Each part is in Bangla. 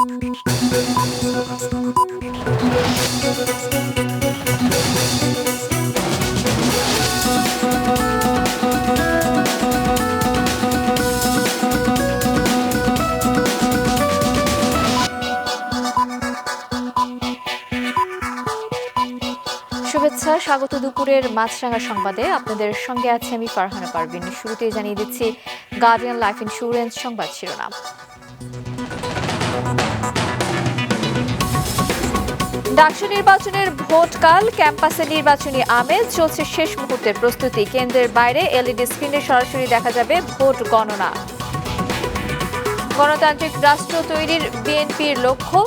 শুভেচ্ছা, স্বাগত দুপুরের মাছরাঙা সংবাদে। আপনাদের সঙ্গে আছে আমি ফারহানা পারভিন। শুরুতেই জানিয়ে দিচ্ছি গার্ডিয়ান লাইফ ইন্স্যুরেন্স সংবাদ শিরোনাম। ডাকসু নির্বাচনের ভোটকাল, ক্যাম্পাসে নির্বাচনী আমেজ, চলছে শেষ মুহূর্তের প্রস্তুতি। কেন্দ্রের বাইরে এলইডি স্ক্রিনে সরাসরি দেখা যাবে ভোট গণনা। গণতান্ত্রিক রাষ্ট্র তৈরির বিএনপির লক্ষ্য,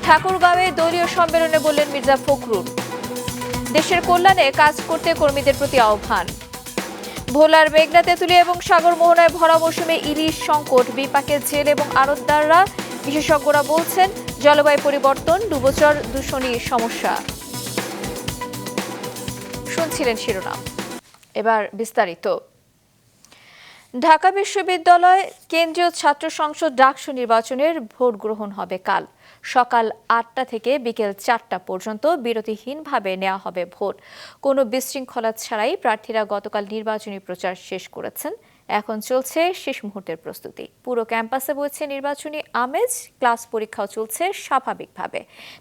ঠাকুরগাঁওয়ে দলীয় সম্মেলনে বললেন মির্জা ফখরুল। দেশের কল্যাণে কাজ করতে কর্মীদের প্রতি আহ্বান। ভোলার মেঘনা, তেঁতুলিয়া এবং সাগর মোহনায় ভরা মৌসুমে ইলিশ সংকট, বিপাকে জেল এবং আড়তদাররা। বিশেষজ্ঞরা বলছেন জলবায়ু পরিবর্তন, ডুবোচর, দূষণই সমস্যা। শুনছিলেন শিরোনাম, এবার বিস্তারিত। ঢাকা বিশ্ববিদ্যালয় কেন্দ্রীয় ছাত্র সংসদ ডাকসু নির্বাচনের ভোট গ্রহণ হবে কাল। সকাল ৮টা থেকে বিকেল ৪টা পর্যন্ত বিরতিহীনভাবে নেওয়া হবে ভোট। কোনো বিশৃঙ্খলা ছাড়াই প্রার্থীরা গতকাল নির্বাচনী প্রচার শেষ করেছেন। এখন চলছে শেষ মুহূর্তের প্রস্তুতি। পুরো ক্যাম্পাসে বইছে নির্বাচনী আমেজ, ক্লাস পরীক্ষাও চলছে স্বাভাবিকভাবে।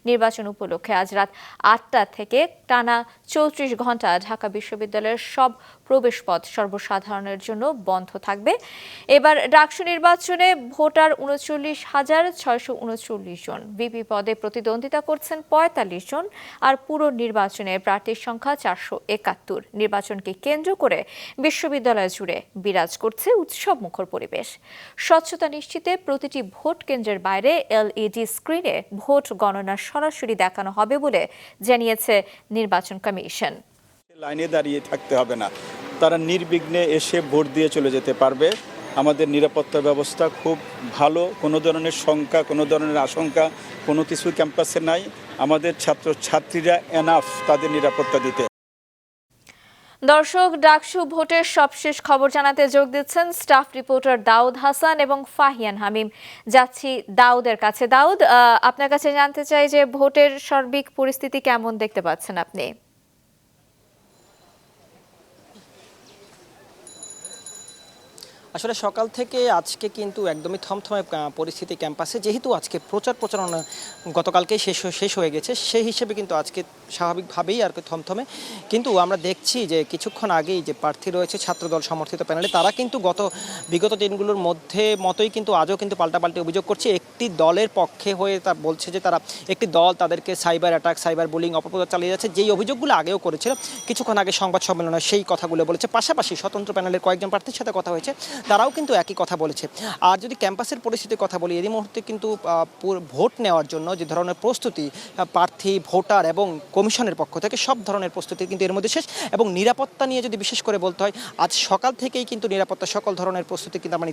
নির্বাচন উপলক্ষে আজ রাত ৮টা থেকে টানা ৩৪ ঘণ্টা ঢাকা বিশ্ববিদ্যালয়ের সব প্রবেশপথ সর্বসাধারণের জন্য বন্ধ থাকবে। এবার ডাকসু নির্বাচনে ভোটার ৩৯,৬৩৯ জন। ভিপি পদে প্রতিদ্বন্দ্বিতা করছেন ৪৫ জন, আর পুরো নির্বাচনে প্রার্থীর সংখ্যা ৪৭১। নির্বাচনকে কেন্দ্র করে বিশ্ববিদ্যালয় জুড়ে বিরাজ করছে উৎসব মুখর পরিবেশ। স্বচ্ছতা নিশ্চিতে প্রতিটি ভোট কেন্দ্রের বাইরে এলইডি স্ক্রিনে ভোট গণনা সরাসরি দেখানো হবে বলে জানিয়েছে নির্বাচন কমিশন। লাইনে দাঁড়িয়ে থাকতে হবে না, তারা নির্বিঘ্নে এসে ভোট দিয়ে চলে যেতে পারবে। আমাদের নিরাপত্তা ব্যবস্থা খুব ভালো, কোনো ধরনের শঙ্কা, কোনো ধরনের আশঙ্কা কোনো কিছু ক্যাম্পাসে নাই। আমাদের ছাত্রছাত্রীরা এনাফ তাদের নিরাপত্তা দিতে। দর্শক, ডাকসু ভোটের সবশেষ খবর জানাতে যোগ দিচ্ছেন স্টাফ রিপোর্টার দাউদ হাসান এবং ফাহিয়ান হামিম। যাচ্ছি দাউদের কাছে। দাউদ, আপনার কাছে জানতে চাই যে ভোটের সার্বিক পরিস্থিতি কেমন দেখতে পাচ্ছেন আপনি? আসলে সকাল থেকে আজকে কিন্তু একদমই থমথমে পরিস্থিতি ক্যাম্পাসে, যেহেতু আজকে প্রচারণা গতকালকেই শেষ হয়ে গেছে, সেই হিসেবে কিন্তু আজকে স্বাভাবিকভাবেই আর কি থমথমে। কিন্তু আমরা দেখছি যে কিছুক্ষণ আগেই যে প্রার্থী রয়েছে ছাত্রদল সমর্থিত প্যানেলে, তারা কিন্তু বিগত দিনগুলোর মতোই কিন্তু আজও কিন্তু পাল্টাপাল্টি অভিযোগ করছে। একটি দলের পক্ষে হয়ে তা বলছে যে তারা একটি দল তাদেরকে সাইবার অ্যাটাক, সাইবার বুলিং, অপপ্রচার চালিয়ে যাচ্ছে, যেই অভিযোগগুলো আগেও করেছিল। কিছুক্ষণ আগে সংবাদ সম্মেলনে সেই কথাগুলো বলেছে। পাশাপাশি স্বতন্ত্র প্যানেলের কয়েকজন প্রার্থীর সাথে কথা হয়েছে, তারাও কিন্তু একই কথা বলেছে। আর যদি ক্যাম্পাসের পরিস্থিতির কথা বলি, এই মুহূর্তে কিন্তু ভোট নেওয়ার জন্য যে ধরনের প্রস্তুতি প্রার্থী, ভোটার এবং কমিশনের পক্ষ থেকে, সব ধরনের প্রস্তুতি কিন্তু এর মধ্যে শেষ। এবং নিরাপত্তা নিয়ে যদি বিশেষ করে বলতে হয়, আজ সকাল থেকেই কিন্তু নিরাপত্তা সকল ধরনের প্রস্তুতি কিন্তু আমরা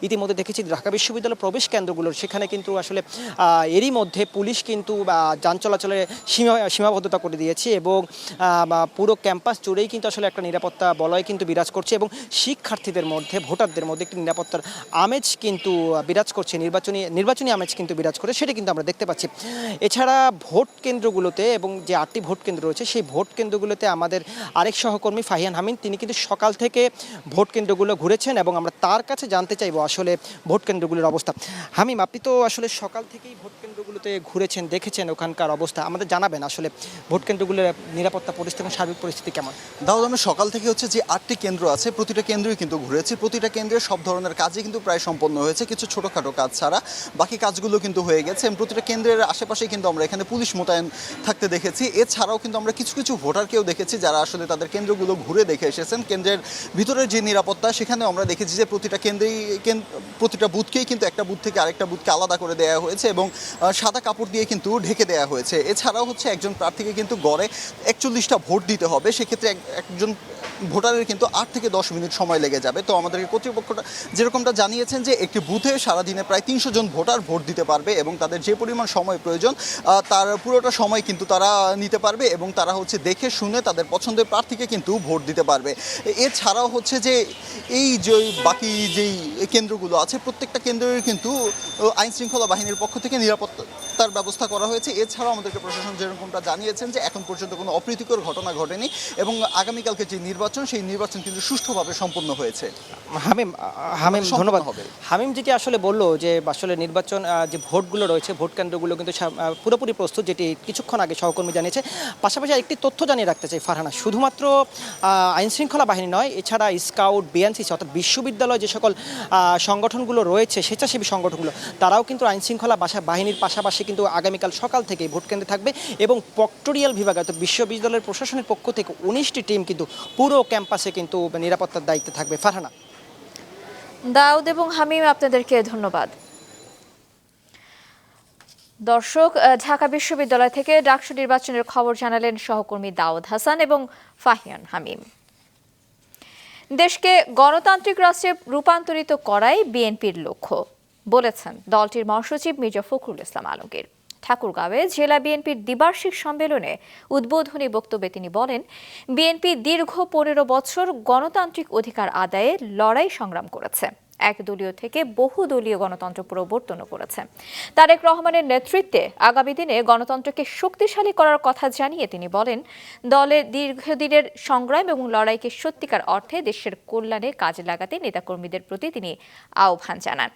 ইতিমধ্যে দেখেছি ঢাকা বিশ্ববিদ্যালয়ের প্রবেশ কেন্দ্রগুলোর, সেখানে কিন্তু আসলে এরই মধ্যে পুলিশ কিন্তু যান চলাচলে সীমাবদ্ধতা করে দিয়েছে এবং পুরো ক্যাম্পাস জুড়েই কিন্তু আসলে একটা নিরাপত্তা বলয় কিন্তু বিরাজ করছে এবং শিক্ষার্থীদের মধ্যে, ভোটারদের মধ্যে একটি নিরাপত্তার আমেজ কিন্তু বিরাজ করছে, নির্বাচনী আমেজ কিন্তু বিরাজ করে, সেটা কিন্তু আমরা দেখতে পাচ্ছি। এছাড়া ভোট কেন্দ্রগুলোতে এবং যে 8টি ভোট কেন্দ্র রয়েছে, সেই ভোট কেন্দ্রগুলোতে আমাদের আরেক সহকর্মী ফাহিয়ান হামিদ, তিনি কিন্তু সকাল থেকে ভোট কেন্দ্রগুলো ঘুরেছেন এবং আমরা তার কাছে জানতে চাইবো আসলে ভোট কেন্দ্রগুলোর অবস্থা। হামিম, আপনি তো আসলে সকাল থেকেই ভোট কেন্দ্রগুলোতে ঘুরেছেন, দেখেছেন ওখানকার অবস্থা, আমাদের জানাবেন আসলে ভোট কেন্দ্রগুলোর নিরাপত্তা পরিস্থিতি এবং সার্বিক পরিস্থিতি কেমন? দাউদ, আমি সকাল থেকে যে 8টি কেন্দ্র আছে, প্রতিটা কেন্দ্রই কিন্তু ঘুরেছি। প্রতিটা কেন্দ্রে সব ধরনের কাজই কিন্তু প্রায় সম্পন্ন হয়েছে, কিছু ছোটোখাটো কাজ ছাড়া বাকি কাজগুলো কিন্তু হয়ে গেছে। এবং প্রতিটা কেন্দ্রের আশেপাশে কিন্তু আমরা এখানে পুলিশ মোতায়েন থাকতে দেখেছি। এছাড়াও কিন্তু আমরা কিছু কিছু ভোটারকেও দেখেছি যারা আসলে তাদের কেন্দ্রগুলো ঘুরে দেখে এসেছেন। কেন্দ্রের ভিতরের যে নিরাপত্তা, সেখানে আমরা দেখেছি যে প্রতিটা বুথকেই কিন্তু একটা বুথ থেকে আরেকটা বুথকে আলাদা করে দেওয়া হয়েছে এবং সাদা কাপড় দিয়ে কিন্তু ঢেকে দেওয়া হয়েছে। এছাড়াও একজন প্রার্থীকে কিন্তু গড়ে 41টা ভোট দিতে হবে। সেক্ষেত্রে একজন ভোটারের কিন্তু 8 থেকে 10 মিনিট সময় লেগে যাবে। তো আমাদেরকে কর্তৃপক্ষটা যেরকমটা জানিয়েছেন যে একটি বুথে সারাদিনে প্রায় 300 জন ভোটার ভোট দিতে পারবে এবং তাদের যে পরিমাণ সময় প্রয়োজন তার পুরোটা সময় কিন্তু তারা নিতে পারবে এবং তারা হচ্ছে দেখে শুনে তাদের পছন্দের প্রার্থীকে কিন্তু ভোট দিতে পারবে। এছাড়াও হচ্ছে যে এই যে বাকি যেই কেন্দ্রগুলো আছে প্রত্যেকটা কেন্দ্রের কিন্তু আইনশৃঙ্খলা বাহিনীর পক্ষ থেকে নিরাপত্তার ব্যবস্থা করা হয়েছে। এছাড়াও আমাদেরকে প্রশাসন যেরকমটা জানিয়েছেন যে এখন পর্যন্ত কোনো অপ্রীতিকর ঘটনা ঘটেনি এবং আগামীকালকে যে নির্বাচন সেই নির্বাচন কিন্তু সুষ্ঠুভাবে সম্পন্ন হয়েছে। হামিম সম্পন্ন ধন্যবাদ। হবে। হামিম যেটি আসলে বললো যে আসলে নির্বাচন যে ভোটগুলো রয়েছে ভোট কেন্দ্রগুলো কিন্তু পুরোপুরি প্রস্তুত, যেটি কিছুক্ষণ আগে সহকর্মী জানিয়েছে। পাশাপাশি একটি তথ্য জানিয়ে রাখতে চাই ফারহানা, শুধুমাত্র আইনশৃঙ্খলা বাহিনী নয়, এছাড়া স্কাউট, বিএনসিসি অর্থাৎ বিশ্ববিদ্যালয় যে সকল সংগঠনগুলো রয়েছে, স্বেচ্ছাসেবী সংগঠনগুলো, তারাও কিন্তু আইনশৃঙ্খলা বাহিনীর পাশাপাশি কিন্তু আগামীকাল সকাল থেকেই ভোট কেন্দ্রে থাকবে এবং প্রক্টোরিয়াল বিভাগ অর্থাৎ বিশ্ববিদ্যালয়ের প্রশাসনের পক্ষ থেকে 19টি টিম কিন্তু পুরো ক্যাম্পাসে কিন্তু নিরাপত্তার দায়িত্বে থাকবে। ফারহানা। দাউদ এবং হামিম, আপনাদেরকে ধন্যবাদ। দর্শক, ঢাকা বিশ্ববিদ্যালয় থেকে ডাকসু নির্বাচনের খবর জানালেন সহকর্মী দাউদ হাসান এবং ফাহিয়ান হামিম। দেশকে গণতান্ত্রিক রাষ্ট্রে রূপান্তরিত করাই বিএনপির লক্ষ্য বলেছেন দলটির মহাসচিব মির্জা ফখরুল ইসলাম আলমগীর। ঠাকুরগাঁওয়ে জেলা বিএনপির দ্বিবার্ষিক সম্মেলনে উদ্বোধনী বক্তব্যে তিনি বলেন, বিএনপি দীর্ঘ 15 বছর গণতান্ত্রিক অধিকার আদায়ে লড়াই সংগ্রাম করেছে, একদলীয় থেকে বহুদলীয় গণতন্ত্র প্রবর্তন করেছে। তারেক রহমানের নেতৃত্বে আগামী দিনে গণতন্ত্রকে শক্তিশালী করার কথা জানিয়ে তিনি বলেন, দলের দীর্ঘদিনের সংগ্রাম এবং লড়াইকে সত্যিকার অর্থে দেশের কল্যাণে কাজে লাগাতে নেতাকর্মীদের প্রতি তিনি আহ্বান জানান।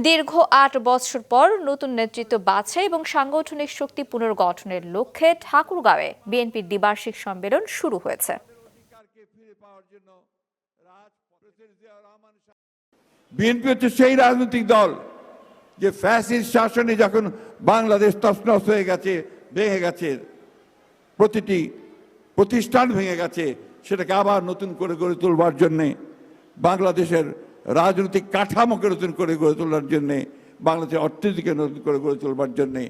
দীর্ঘ 8 বছর পর নতুন নেতৃত্ব বাছাই এবং সাংগঠনিক শক্তি পুনর্গঠনের লক্ষ্যে ঠাকুরগাঁওয়ে বিএনপির দ্বিবার্ষিক সম্মেলন শুরু হয়েছে। বিএনপি হচ্ছে সেই রাজনৈতিক দল যে ফ্যাসিস্ট শাসনে যখন বাংলাদেশ তছনছ হয়ে গেছে, ভেঙে গেছে, প্রতিটি প্রতিষ্ঠান ভেঙে গেছে, সেটাকে আবার নতুন করে গড়ে তোলবার জন্যে, বাংলাদেশের রাজনৈতিক কাঠামোকে নতুন করে গড়ে তোলার জন্যে, বাংলাদেশের অর্থনীতিকে নতুন করে গড়ে তোলবার জন্যে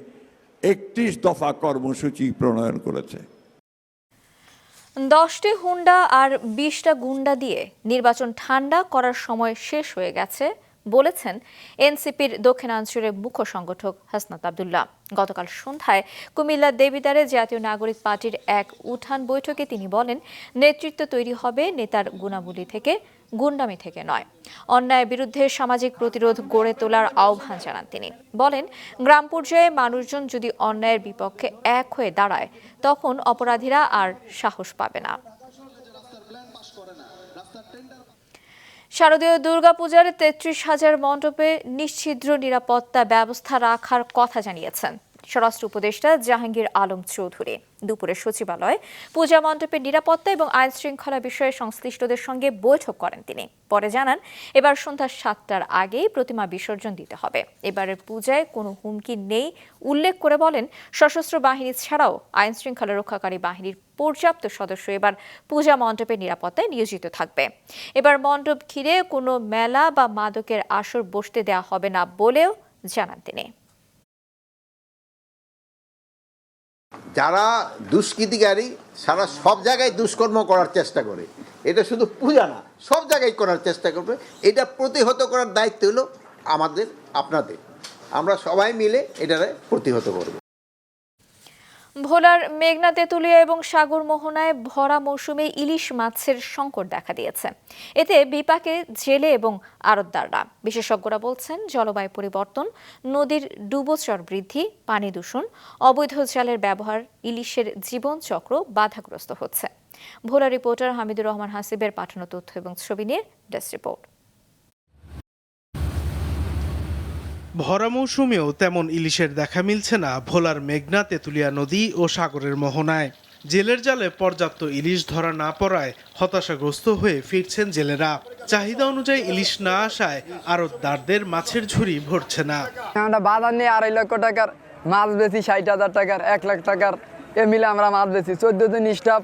31 দফা কর্মসূচি প্রণয়ন করেছে। 10টি হুন্ডা আর 20টা গুন্ডা দিয়ে নির্বাচন ঠান্ডা করার সময় শেষ হয়ে গেছে বলেছেন এনসিপির দক্ষিণাঞ্চলের মুখ্য সংগঠক হাসনাত আব্দুল্লাহ। গতকাল সন্ধ্যায় কুমিল্লার দেবিদ্বারে জাতীয় নাগরিক পার্টির এক উঠান বৈঠকে তিনি বলেন, নেতৃত্ব তৈরি হবে নেতার গুণাবলী থেকে, গুন্ডামি থেকে নয়। অন্যায়ের বিরুদ্ধে সামাজিক প্রতিরোধ গড়ে তোলার আহ্বান জানান তিনি। বলেন, গ্রাম পর্যায়ে মানুষজন যদি অন্যায়ের বিপক্ষে এক হয়ে দাঁড়ায় তখন অপরাধীরা আর সাহস পাবে না। শারদীয় দুর্গাপূজার 33,000 মণ্ডপে নিশ্ছিদ্র নিরাপত্তা ব্যবস্থা রাখার কথা জানিয়েছেন স্বরাষ্ট্র উপদেষ্টা জাহাঙ্গীর আলম চৌধুরী। দুপুরে সচিবালয়ে পূজা মণ্ডপের নিরাপত্তা এবং আইন শৃঙ্খলা বিষয়ে সংশ্লিষ্টদের সঙ্গে বৈঠক করেন তিনি। পরে জানান, এবার সন্ধ্যা 7টার আগেই প্রতিমা বিসর্জন দিতে হবে। এবারের পূজায় কোনো হুমকি নেই উল্লেখ করে বলেন, সশস্ত্র বাহিনী ছাড়াও আইন শৃঙ্খলা রক্ষাকারী বাহিনীর পর্যাপ্ত সদস্য এবার পূজা মণ্ডপের নিরাপত্তায় নিয়োজিত থাকবে। এবার মণ্ডপ ঘিরে কোনো মেলা বা মাদকের আসর বসতে দেওয়া হবে না বলেও জানান তিনি। যারা দুষ্কৃতিকারী সারা সব জায়গায় দুষ্কর্ম করার চেষ্টা করে, এটা শুধু পূজা না, সব জায়গায় করার চেষ্টা করবে, এটা প্রতিহত করার দায়িত্ব হলো আমাদের, আপনাদের। আমরা সবাই মিলে এটারে প্রতিহত করব। ভোলার মেঘনা, তেঁতুলিয়া এবং সাগর মোহনায় ভরা মৌসুমে ইলিশ মাছের সংকট দেখা দিয়েছে। এতে বিপাকে জেলে এবং আড়তদাররা। বিশেষজ্ঞরা বলছেন, জলবায়ু পরিবর্তন, নদীর ডুবোচর বৃদ্ধি, পানি দূষণ, অবৈধ জালের ব্যবহার ইলিশের জীবনচক্র বাধাগ্রস্ত হচ্ছে। ভোলা রিপোর্টার হামিদুর রহমান হাসিবের পাঠানো তথ্য এবং ছবি নিয়ে ডেস্ক রিপোর্ট। ভরা মৌসুমেও তেমন ইলিশের দেখা মিলছে না ভোলার মেঘনা, তেঁতুলিয়া নদী ও সাগরের মোহনায়। জেলের জালে পর্যাপ্ত ইলিশ ধরা না পড়ায় হতাশাগ্রস্ত হয়ে ফিরছেন জেলেরা। চাহিদা অনুযায়ী ইলিশ না আসায় আড়তদারদের মাছের ঝুড়ি ভরছে না। আমরা বাজার নিয়ে 2.5 লক্ষ টাকার মাছ বেশি, 60,000 টাকার, 1 লাখ টাকার এ মিলে আমরা মাছ বেশি। 14 জন স্টাফ,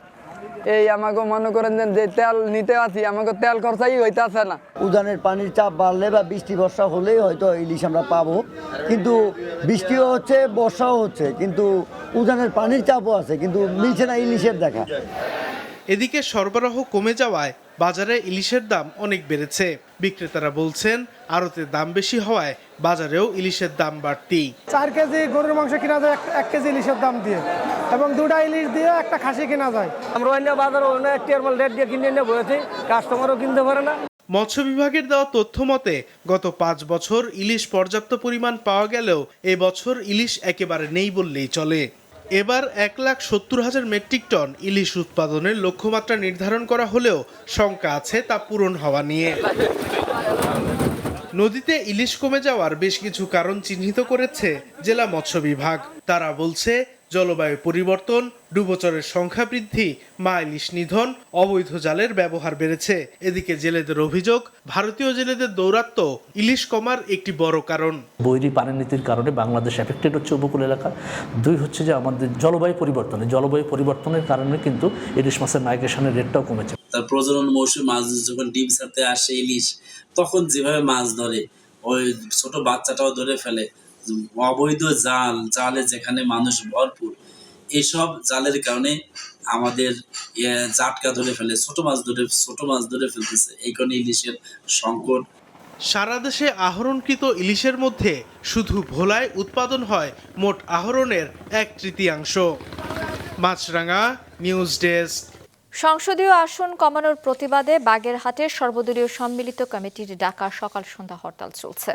এই আমাকে মনে করেন যে তেল নিতে আছি, আমাকে তেল খরচাই হইতেছে না। উজানের পানির চাপ বাড়লে বা বৃষ্টি বর্ষা হলেই হয়তো ইলিশ আমরা পাবো, কিন্তু বৃষ্টিও হচ্ছে, বর্ষাও হচ্ছে, কিন্তু উজানের পানির চাপও আছে, কিন্তু মিলছে না ইলিশের দেখা। এদিকে সরবরাহ কমে যাওয়ায় বাজারে ইলিশের দাম অনেক বেড়েছে। বিক্রেতারা বলছেন আড়তে দাম বেশি হওয়ায় বাজারেও ইলিশের দাম বাড়তি। 4 কেজি গরুর মাংস কেনা যায় 1 কেজি ইলিশের দাম দিয়ে, এবং 2টা ইলিশ দিয়ে একটা খাসি কেনা যায়। আমরা অন্য বাজারে অন্য টিয়ারমাল রেট দিয়ে কিনে নিয়ে বলেছি, কাস্টমারও কিনতে পারে না। মৎস্য বিভাগের দেওয়া তথ্য মতে গত 5 বছর ইলিশ পর্যাপ্ত পরিমাণ পাওয়া গেলেও এবছর ইলিশ একেবারে নেই বললেই চলে। এবার 1,70,000 মেট্রিক টন ইলিশ উৎপাদনের লক্ষ্যমাত্রা নির্ধারণ করা হলেও শঙ্কা আছে তা পূরণ হওয়া নিয়ে। নদীতে ইলিশ কমে যাওয়ার বেশ কিছু কারণ চিহ্নিত করেছে জেলা মৎস্য বিভাগ। তারা বলছে জলবায়ু পরিবর্তন, ডুবোচরের সংখ্যা বৃদ্ধি, মা ইলিশ নিধন, অবৈধ জালের ব্যবহার বেড়েছে। এদিকে জেলেদের অভিযোগ ভারতীয় জেলেদের দৌরাত্ম্য ইলিশ কমার একটি বড় কারণ। বৈরী পানি নীতির কারণে বাংলাদেশ এফেক্টেড হচ্ছে উপকূল এলাকা। 2 হচ্ছে যে আমাদের জলবায়ু পরিবর্তনের কারণে কিন্তু ইলিশ মাছের মাইগ্রেশনের রেটটাও কমেছে। তার প্রজনন মৌসুমে মাছ যখন ডিম ছাড়তে আসে ইলিশ, তখন যেভাবে মাছ ধরে ওই ছোট বাচ্চাটাও ধরে ফেলে। অবৈধ জালে যেখানে মানুষ ভরপুর, এইসব জালের কারণে আমাদের জাটকা ধরে ফেলে, ছোট মাছ ধরে ফেলতেছে। এই কারণে ইলিশের সংকট। সারা দেশে আহরণকৃত ইলিশের মধ্যে শুধু ভোলায় উৎপাদন হয় মোট আহরণের 1/3। মাছরাঙা, নিউজ ডেস্ক। সংসদীয় আসন কমানোর প্রতিবাদে বাগেরহাটের সর্বদলীয় সম্মিলিত কমিটির ডাকা সকাল সন্ধ্যা হরতাল চলছে।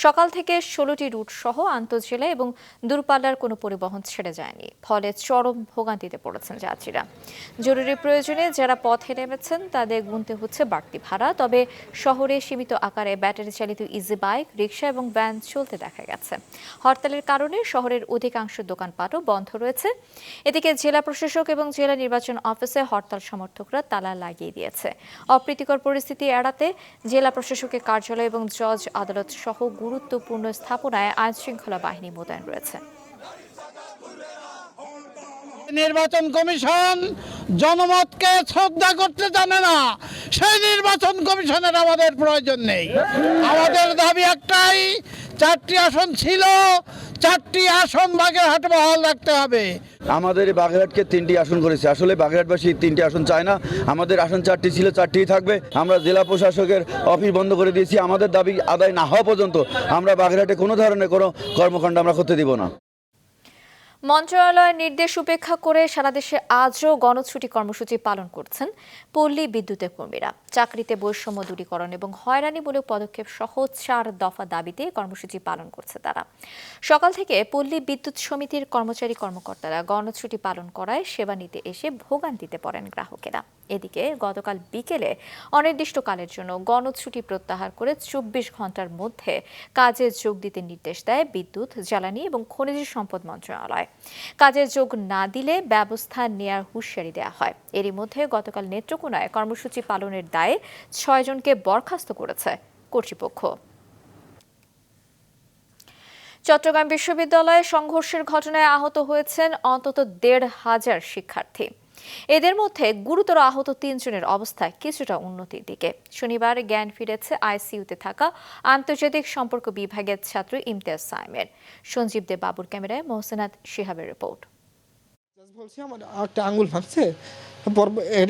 সকাল থেকে 16টি রুট সহ আন্তঃজেলা এবং দূরপাল্লার কোনো পরিবহন ছেড়ে যায়নি, ফলে চরম ভোগান্তিতে পড়েছেন যাত্রীরা। জরুরি প্রয়োজনে যারা পথে নেমেছেন তাদের গুনতে হচ্ছে বাড়তি ভাড়া। তবে শহরে সীমিত আকারে ব্যাটারি চালিত ইজি বাইক, রিকশা এবং ভ্যান চলতে দেখা গেছে। হরতালের কারণে শহরের অধিকাংশ দোকানপাটও বন্ধ রয়েছে। এদিকে জেলা প্রশাসক এবং জেলা নির্বাচন অফিসে হরতাল সমর্থকরা তালা লাগিয়ে দিয়েছে। অপ্রীতিকর পরিস্থিতি এড়াতে জেলা প্রশাসকের কার্যালয় এবং জজ আদালত সহ গুরুত্বপূর্ণ স্থাপনায় আইন শৃঙ্খলা বাহিনী মোতায়েন রয়েছে। নির্বাচন কমিশন জনমতকে শ্রদ্ধা করতে জানে না, সেই নির্বাচন কমিশনের আমাদের প্রয়োজন নেই। আমাদের দাবি একটাই, 4টি আসন ছিল, 4টি আসন বাগেরহাটে বহাল রাখতে হবে। আমাদের বাগেরহাটকে 3টি আসন করেছে, আসলে বাগেরহাটবাসী 3টি আসন চায় না। আমাদের আসন 4টি ছিল, 4টিই থাকবে। আমরা জেলা প্রশাসকের অফিস বন্ধ করে দিয়েছি। আমাদের দাবি আদায় না হওয়া পর্যন্ত আমরা বাগেরহাটে কোনো ধরনের কোনো কর্মকাণ্ড আমরা করতে দিব না। মন্ত্রণালয়ের নির্দেশ উপেক্ষা করে সারা দেশে আজও গণছুটি কর্মসূচি পালন করছেন পল্লী বিদ্যুতের কর্মীরা। চাকরিতে বৈষম্য দূরীকরণ এবং হয়রানিমূলক পদক্ষেপ সহ 4 দফা দাবিতে কর্মসূচি পালন করছে তারা। সকাল থেকে পল্লী বিদ্যুৎ সমিতির কর্মচারী-কর্মকর্তারা গণছুটি পালন করায় সেবা নিতে এসে ভোগান্তিতে পড়েন গ্রাহকেরা। এদিকে গতকাল বিকেলে অনির্দিষ্টকালের জন্য গণছুটি প্রত্যাহার করে 24 ঘন্টার মধ্যে কাজে যোগ দিতে নির্দেশ দেয় বিদ্যুৎ, জ্বালানি এবং খনিজ সম্পদ মন্ত্রণালয়। কাজে যোগ না দিলে ব্যবস্থা নেয়ার হুঁশিয়ারি দেওয়া হয়। এরই মধ্যে গতকাল নেত্রকোনায় কর্মসূচি পালনের দায়ে 6 জনকে বরখাস্ত করেছে কর্তৃপক্ষ। চট্টগ্রাম বিশ্ববিদ্যালয়ে সংঘর্ষের ঘটনায় আহত হয়েছেন অন্তত 1,500 শিক্ষার্থী। এদের মধ্যে গুরুতর আহত 3 জনের অবস্থা কিছুটা উন্নতির দিকে। শনিবার জ্ঞান ফিরেছে আইসিইউতে থাকা আন্তর্জাতিক সম্পর্ক বিভাগের ছাত্র ইমতিয়াজ সাইমের। সঞ্জীব দে বাবুর ক্যামেরায় মোহসেনাত শিহাবের রিপোর্ট। বলছি আমার একটা আঙ্গুল ভাঙছে,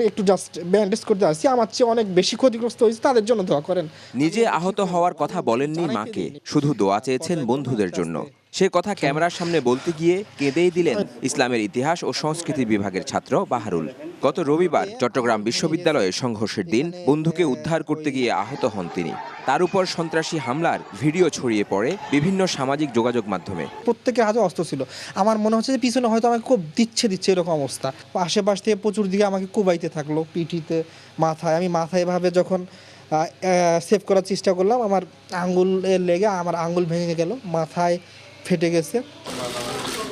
একটু জাস্ট ব্যান্ডেজ করতে আসছি। আমার চেয়ে অনেক বেশি ক্ষতিগ্রস্ত হয়েছে, তাদের জন্য দোয়া করেন। নিজে আহত হওয়ার কথা বলেননি মাকে, শুধু দোয়া চেয়েছেন বন্ধুদের জন্য। সে কথা ক্যামেরার সামনে বলতে গিয়ে কেঁদেই দিলেন ইসলামের ইতিহাস ও সংস্কৃতি বিভাগের ছাত্র বাহারুল। গত রবিবার চট্টগ্রাম বিশ্ববিদ্যালয়ে সংঘর্ষের দিন বন্ধুকে উদ্ধার করতে গিয়ে আহত হন তিনি। তার উপর সন্ত্রাসী হামলার ভিডিও ছড়িয়ে পড়ে বিভিন্ন সামাজিক যোগাযোগ মাধ্যমে। প্রত্যেকের হাতে অস্ত্র ছিল। আমার মনে হচ্ছে যে পিছনে হয়তো আমাকে খুব দিচ্ছে এরকম অবস্থা। আশেপাশ থেকে প্রচুর দিকে আমাকে কোবাইতে থাকলো, পিঠিতে, মাথায়। আমি মাথায় ভাবে যখন সেভ করার চেষ্টা করলাম, আমার আঙ্গুলের লেগে আমার আঙ্গুল ভেঙে গেল, মাথায় ফেটে গেছে।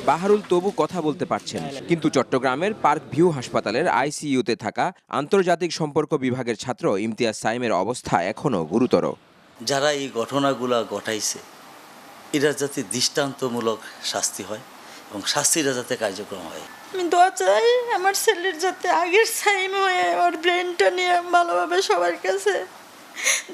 বাহারুল তবু কথা বলতে পারছেন, কিন্তু চট্টগ্রামের পার্ক ভিউ হাসপাতালের আইসিইউতে থাকা আন্তর্জাতিক সম্পর্ক বিভাগের ছাত্র ইমতিয়াজ সাইমের অবস্থা এখনো গুরুতর। যারা এই ঘটনাগুলো ঘটাইছে এরা যাতে দৃষ্টান্তমূলক শাস্তি হয় এবং শাস্তিটা যাতে কার্যক্রম হয়। আমি দোয়া চাই আমার ছেলের যাতে আগের সাইম হয়ে ওর ব্রেনটা নিয়ে ভালোভাবে সবার কাছে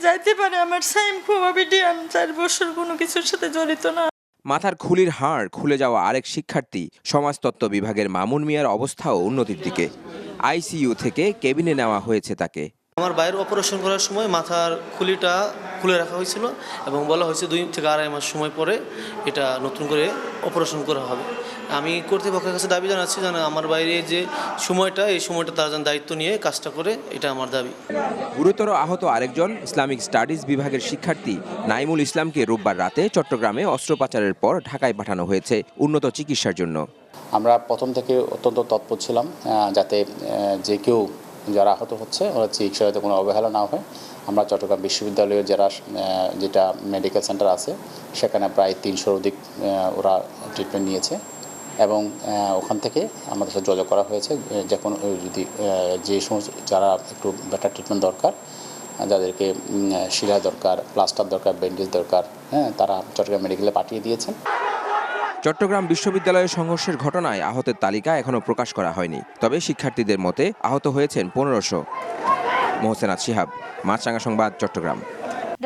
যাইতে পারে। আমার সাইম খুব অবিডিয়ান, 4 বছর কোনো কিছুর সাথে জড়িত না। মাথার খুলির হাড় খুলে যাওয়া আরেক শিক্ষার্থী সমাজতত্ত্ব বিভাগের মামুন মিয়ার অবস্থাও উন্নতির দিকে। আইসিইউ থেকে কেবিনে নেওয়া হয়েছে তাকে। আমার বাইরে অপারেশন করার সময় মাথার খুলিটা খুলে রাখা হয়েছিল এবং বলা হয়েছে 2 থেকে 2.5 মাস সময় পরে এটা নতুন করে অপারেশন করা হবে। আমি কর্তৃপক্ষের কাছে দাবি জানাচ্ছি যেন আমার বাইরে যে সময়টা এই সময়টা তারা যেন দায়িত্ব নিয়ে কাজটা করে, এটা আমার দাবি। গুরুতর আহত আরেকজন ইসলামিক স্টাডিজ বিভাগের শিক্ষার্থী নাইমুল ইসলামকে রোববার রাতে চট্টগ্রামে অস্ত্রোপচারের পর ঢাকায় পাঠানো হয়েছে উন্নত চিকিৎসার জন্য। আমরা প্রথম থেকে অত্যন্ত তৎপর ছিলাম যাতে যে কেউ যারা আহত হচ্ছে ওরা চিকিৎসা যাতে কোনো অবহেলা না হয়। আমরা চট্টগ্রাম বিশ্ববিদ্যালয়ের যেটা মেডিকেল সেন্টার আছে সেখানে প্রায় 300-র অধিক ওরা ট্রিটমেন্ট নিয়েছে এবং ওখান থেকে আমাদের সাথে যোগাযোগ করা হয়েছে যখন যদি যে সমস্ত যারা একটু বেটার ট্রিটমেন্ট দরকার, যাদেরকে শিরা দরকার, প্লাস্টার দরকার, ব্যান্ডেজ দরকার, তারা চট্টগ্রাম মেডিকেলে পাঠিয়ে দিয়েছেন। চট্টগ্রাম বিশ্ববিদ্যালয়ের সংঘর্ষের ঘটনায় আহতের তালিকা এখনও প্রকাশ করা হয়নি, তবে শিক্ষার্থীদের মতে আহত হয়েছেন 1500। মোহসেনাত শিহাব, মাছরাঙা সংবাদ, চট্টগ্রাম।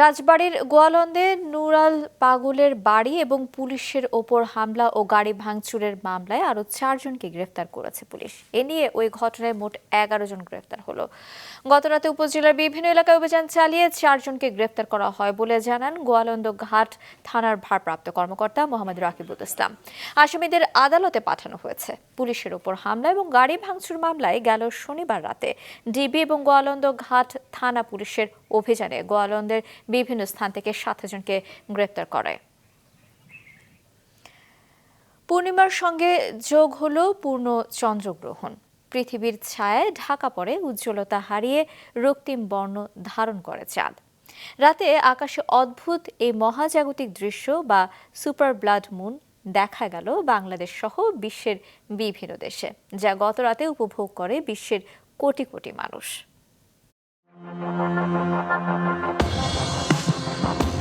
রাজবাড়ীর গোয়ালন্দে নুরাল পাগলের বাড়ি এবং পুলিশের ওপর হামলা ও গাড়ি ভাঙচুরের মামলায় আরও 4 জনকে গ্রেফতার করেছে পুলিশ। এ নিয়ে ওই ঘটনায় মোট 11 জন গ্রেফতার হলো। গতরাতে উপজেলার বিভিন্ন এলাকায় অভিযান চালিয়ে 4 জনকে গ্রেফতার করা হয় বলে জানান গোয়ালন্দ ঘাট থানার ভারপ্রাপ্ত কর্মকর্তা মোহাম্মদ রাকিবুল ইসলাম। আসামিদের আদালতে পাঠানো হয়েছে। পুলিশের ওপর হামলা এবং গাড়ি ভাঙচুর মামলায় গেল শনিবার রাতে ডিবি এবং গোয়ালন্দ ঘাট থানা পুলিশের অভিযানে গোয়ালন্দের বিভিন্ন স্থান থেকে 7 জনকে গ্রেফতার করে। পূর্ণিমার সঙ্গে যোগ হলো পূর্ণ চন্দ্রগ্রহণ। পৃথিবীর ছায়ায় ঢাকা পড়ে, উজ্জ্বলতা হারিয়ে রক্তিম বর্ণ ধারণ করে চাঁদ। রাতে আকাশে অদ্ভুত এই মহাজাগতিক দৃশ্য বা সুপার ব্লাড মুন দেখা গেল বাংলাদেশ সহ বিশ্বের বিভিন্ন দেশে, যা গত রাতে উপভোগ করে বিশ্বের কোটি কোটি মানুষ।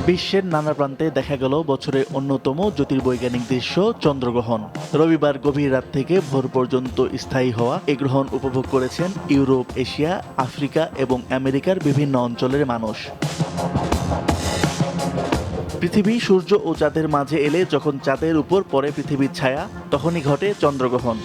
বিশ্বের নানা প্রান্তে দেখা গেল বছরের অন্যতম জ্যোতির্বৈজ্ঞানিক দৃশ্য চন্দ্রগ্রহণ। রবিবার গভীর রাত থেকে ভোর পর্যন্ত স্থায়ী হওয়া এই গ্রহণ উপভোগ করেছেন ইউরোপ, এশিয়া, আফ্রিকা এবং আমেরিকার বিভিন্ন অঞ্চলের মানুষ। পৃথিবী, সূর্য ও চাঁদের মাঝে এলে যখন চাঁদের উপর পড়ে পৃথিবীর ছায়া, তখনই ঘটে চন্দ্রগ্রহণ।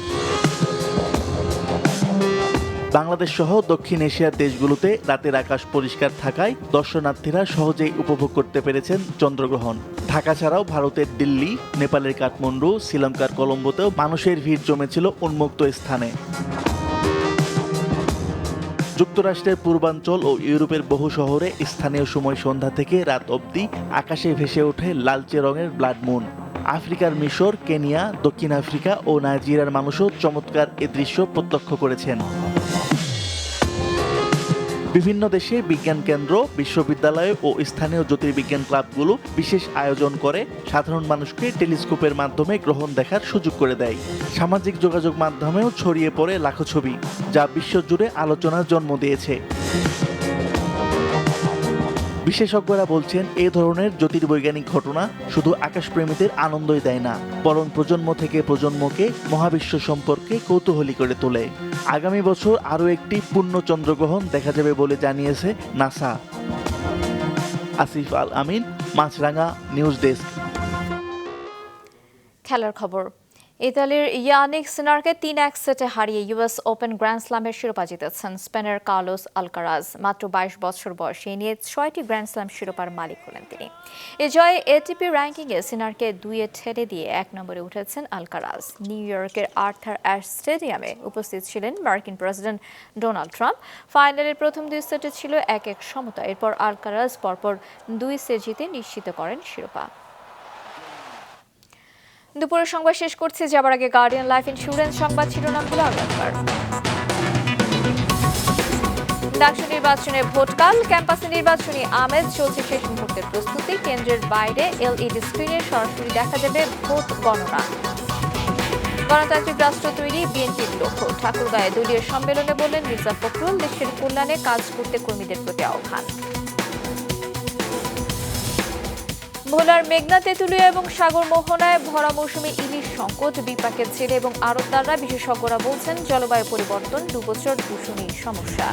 বাংলাদেশ সহ দক্ষিণ এশিয়ার দেশগুলোতে রাতের আকাশ পরিষ্কার থাকায় দর্শনার্থীরা সহজেই উপভোগ করতে পেরেছেন চন্দ্রগ্রহণ। ঢাকা ছাড়াও ভারতের দিল্লি, নেপালের কাঠমান্ডু, শ্রীলঙ্কার কলম্বোতেও মানুষের ভিড় জমেছিল উন্মুক্ত স্থানে। যুক্তরাষ্ট্রের পূর্বাঞ্চল ও ইউরোপের বহু শহরে স্থানীয় সময় সন্ধ্যা থেকে রাত অবধি আকাশে ভেসে ওঠে লালচে রঙের ব্লাড মুন। আফ্রিকার মিশর, কেনিয়া, দক্ষিণ আফ্রিকা ও নাইজেরিয়ার মানুষও চমৎকার এ দৃশ্য প্রত্যক্ষ করেছেন। বিভিন্ন দেশে বিজ্ঞান কেন্দ্র, বিশ্ববিদ্যালয় ও স্থানীয় জ্যোতির্বিজ্ঞান ক্লাবগুলো বিশেষ আয়োজন করে সাধারণ মানুষকে টেলিস্কোপের মাধ্যমে গ্রহণ দেখার সুযোগ করে দেয়। সামাজিক যোগাযোগ মাধ্যমেও ছড়িয়ে পড়ে লাখো ছবি, যা বিশ্বজুড়ে আলোচনার জন্ম দিয়েছে। বিশেষজ্ঞরা বলছেন, এই ধরনের জ্যোতির্বৈজ্ঞানিক ঘটনা শুধু আকাশপ্রেমীদের আনন্দই দেয় না, বরং প্রজন্ম থেকে প্রজন্মকে মহাবিশ্ব সম্পর্কে কৌতূহলী করে তোলে। আগামী বছর আরও একটি পূর্ণ চন্দ্রগ্রহণ দেখা যাবে বলে জানিয়েছে নাসা। আসিফ আল আমিন, মাছরাঙা নিউজ ডেস্ক। খেলার খবর। ইতালির ইয়ানিক সিনারকে 3-1 সেটে হারিয়ে ইউএস ওপেন গ্র্যান্ড স্ল্যামের শিরোপা জিতেছেন স্পেনের কার্লোস আলকারাজ। মাত্র 22 বছর বয়সে নিয়ে 6টি গ্র্যান্ড স্ল্যাম শিরোপার মালিক হলেন তিনি। এ জয়ে এটিপি র্যাঙ্কিংয়ে সিনারকে 2-এ ঠেলে দিয়ে 1 নম্বরে উঠেছেন আলকারাজ। নিউ ইয়র্কের আর্থার অ্যাশ স্টেডিয়ামে উপস্থিত ছিলেন মার্কিন প্রেসিডেন্ট ডোনাল্ড ট্রাম্প। ফাইনালের প্রথম 2 সেটে ছিল 1-1 সমতা। এরপর আলকারাজ পরপর 2 সেট জিতে নিশ্চিত করেন শিরোপা। দুপুরের সংবাদ শেষ করছি, যাবার আগে গার্ডিয়ান লাইফ ইন্স্যুরেন্স সংবাদ শিরোনামগুলো আরেকবার। ডাকসু নির্বাচনে ভোটকাল, ক্যাম্পাসে নির্বাচনী আমেজ, চলছে শেষ মুহূর্তের প্রস্তুতি। কেন্দ্রের বাইরে এলইডি স্ক্রিনে সরাসরি দেখা যাবে ভোট গণনা। গণতান্ত্রিক রাষ্ট্র তৈরি বিএনপির লক্ষ্য। ঠাকুরগাঁয়ে দলীয় সম্মেলনে বললেন মির্জা ফখরুল, দেশের কল্যাণে কাজ করতে কর্মীদের প্রতি আহ্বান। ভোলার মেঘনা, তেঁতুলিয়া এবং সাগর মোহনায় ভরা মৌসুমে ইলিশ সংকট, বিপাকের জেলে এবং আড়তদাররা। বিশেষজ্ঞরা বলছেন জলবায়ু পরিবর্তন, 2 বছর দূষণই সমস্যা।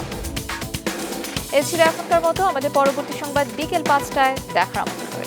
এ ছিল এখনকার মতো। আমাদের পরবর্তী সংবাদ বিকেল 5টায় দেখার আমন্ত্রণ।